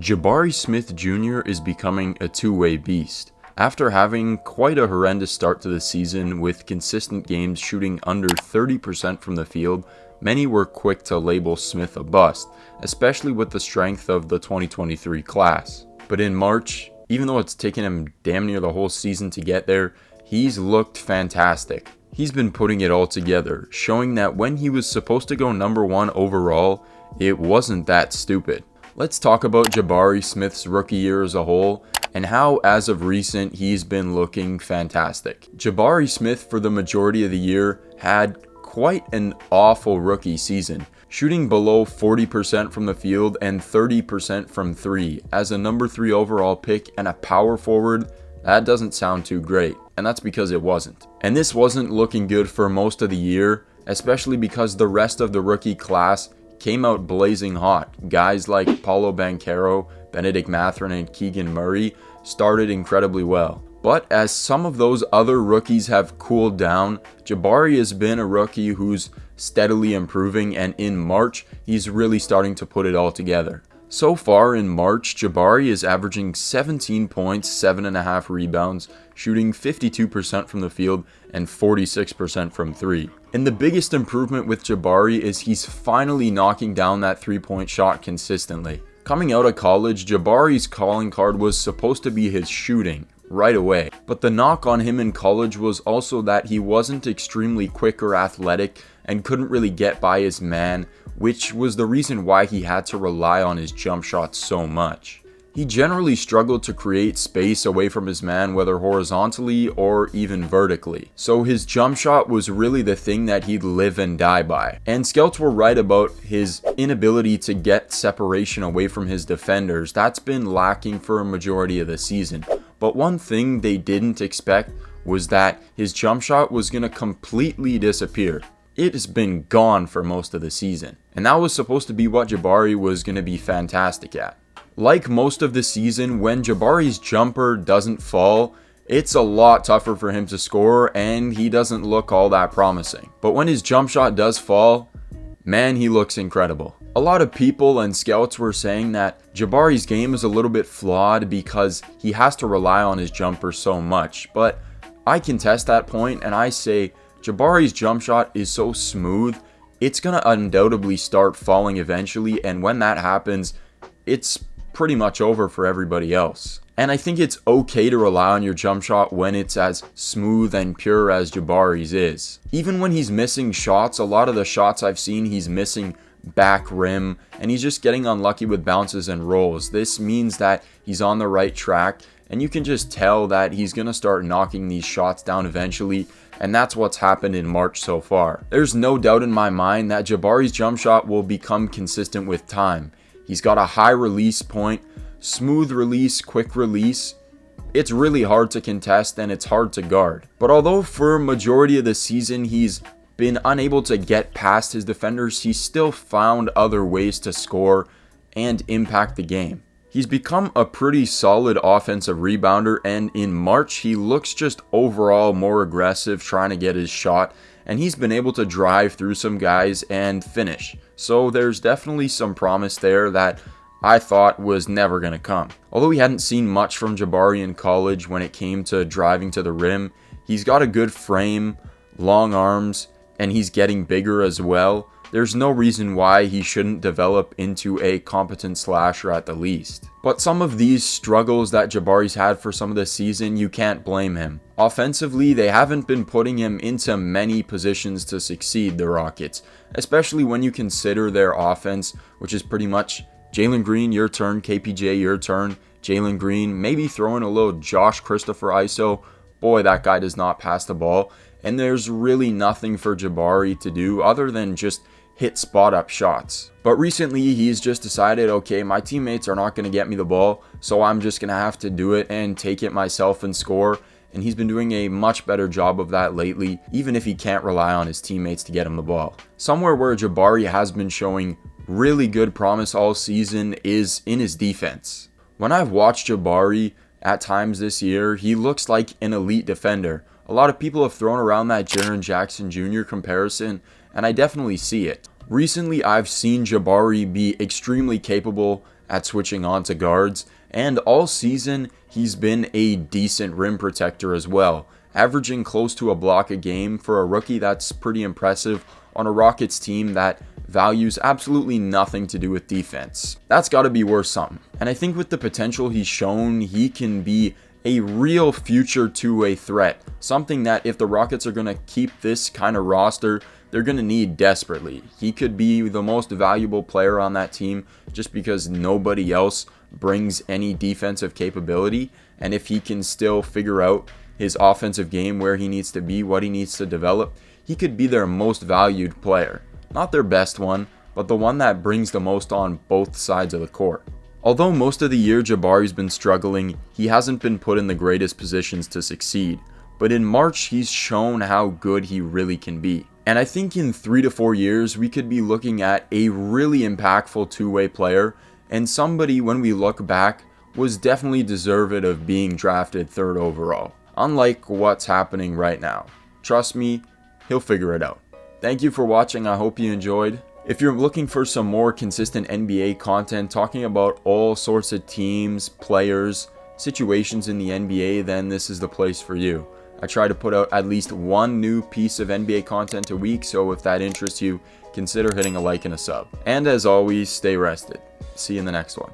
Jabari Smith Jr. is becoming a two-way beast. After having quite a horrendous start to the season with consistent games shooting under 30% from the field, many were quick to label Smith a bust, especially with the strength of the 2023 class. But in March, even though it's taken him damn near the whole season to get there, he's looked fantastic. He's been putting it all together, showing that when he was supposed to go number 1 overall, it wasn't that stupid. Let's talk about Jabari Smith's rookie year as a whole, and how as of recent he's been looking fantastic. Jabari Smith for the majority of the year had quite an awful rookie season, shooting below 40% from the field and 30% from 3. As a number 3 overall pick and a power forward, that doesn't sound too great, and that's because it wasn't. And this wasn't looking good for most of the year, especially because the rest of the rookie class came out blazing hot. Guys like Paolo Banchero, Benedict Mathurin, and Keegan Murray started incredibly well. But as some of those other rookies have cooled down, Jabari has been a rookie who's steadily improving, and in March, he's really starting to put it all together. So far in March, Jabari is averaging 17 points, 7.5 rebounds, shooting 52% from the field and 46% from 3. And the biggest improvement with Jabari is he's finally knocking down that 3-point shot consistently. Coming out of college, Jabari's calling card was supposed to be his shooting right away. But the knock on him in college was also that he wasn't extremely quick or athletic and couldn't really get by his man, which was the reason why he had to rely on his jump shot so much. He generally struggled to create space away from his man, whether horizontally or even vertically. So his jump shot was really the thing that he'd live and die by. And scouts were right about his inability to get separation away from his defenders. That's been lacking for a majority of the season. But one thing they didn't expect was that his jump shot was going to completely disappear. It has been gone for most of the season. And that was supposed to be what Jabari was going to be fantastic at. Like most of the season, when Jabari's jumper doesn't fall, it's a lot tougher for him to score and he doesn't look all that promising. But when his jump shot does fall, man, he looks incredible. A lot of people and scouts were saying that Jabari's game is a little bit flawed because he has to rely on his jumper so much. But I contest that point and I say Jabari's jump shot is so smooth, it's going to undoubtedly start falling eventually, and when that happens, it's pretty much over for everybody else. And I think it's okay to rely on your jump shot when it's as smooth and pure as Jabari's is. Even when he's missing shots, a lot of the shots I've seen he's missing back rim and he's just getting unlucky with bounces and rolls. This means that he's on the right track and you can just tell that he's going to start knocking these shots down eventually, and that's what's happened in March so far. There's no doubt in my mind that Jabari's jump shot will become consistent with time. He's got a high release point, smooth release, quick release. It's really hard to contest and it's hard to guard. But although for a majority of the season he's been unable to get past his defenders, he's still found other ways to score and impact the game. He's become a pretty solid offensive rebounder, and in March he looks just overall more aggressive trying to get his shot, and he's been able to drive through some guys and finish. So there's definitely some promise there that I thought was never going to come. Although we hadn't seen much from Jabari in college when it came to driving to the rim, he's got a good frame, long arms, and he's getting bigger as well. There's no reason why he shouldn't develop into a competent slasher at the least. But some of these struggles that Jabari's had for some of the season, you can't blame him. Offensively, they haven't been putting him into many positions to succeed, the Rockets, especially when you consider their offense, which is pretty much Jalen Green, your turn, KPJ, your turn, Jalen Green, maybe throw in a little Josh Christopher ISO. Boy, that guy does not pass the ball. And there's really nothing for Jabari to do other than just hit spot up shots. But recently he's just decided, okay, my teammates are not going to get me the ball, so I'm just going to have to do it and take it myself and score. And he's been doing a much better job of that lately, even if he can't rely on his teammates to get him the ball. Somewhere where Jabari has been showing really good promise all season is in his defense. When I've watched Jabari at times this year, he looks like an elite defender. A lot of people have thrown around that Jaren Jackson Jr. comparison, and I definitely see it. Recently, I've seen Jabari be extremely capable at switching on to guards, and all season he's been a decent rim protector as well, averaging close to a block a game. For a rookie, that's pretty impressive on a Rockets team that values absolutely nothing to do with defense. That's got to be worth something. And I think with the potential he's shown, he can be a real future two-way threat. Something that if the Rockets are going to keep this kind of roster, they're going to need desperately. He could be the most valuable player on that team just because nobody else brings any defensive capability. And if he can still figure out his offensive game, where he needs to be, what he needs to develop, he could be their most valued player. Not their best one, but the one that brings the most on both sides of the court. Although most of the year Jabari's been struggling, he hasn't been put in the greatest positions to succeed. But in March, he's shown how good he really can be. And I think in 3 to 4 years, we could be looking at a really impactful two-way player, and somebody, when we look back, was definitely deserved of being drafted 3rd overall. Unlike what's happening right now. Trust me, he'll figure it out. Thank you for watching. I hope you enjoyed. If you're looking for some more consistent NBA content talking about all sorts of teams, players, situations in the NBA, then this is the place for you. I try to put out at least one new piece of NBA content a week, so if that interests you, consider hitting a like and a sub. And as always, stay rested. See you in the next one.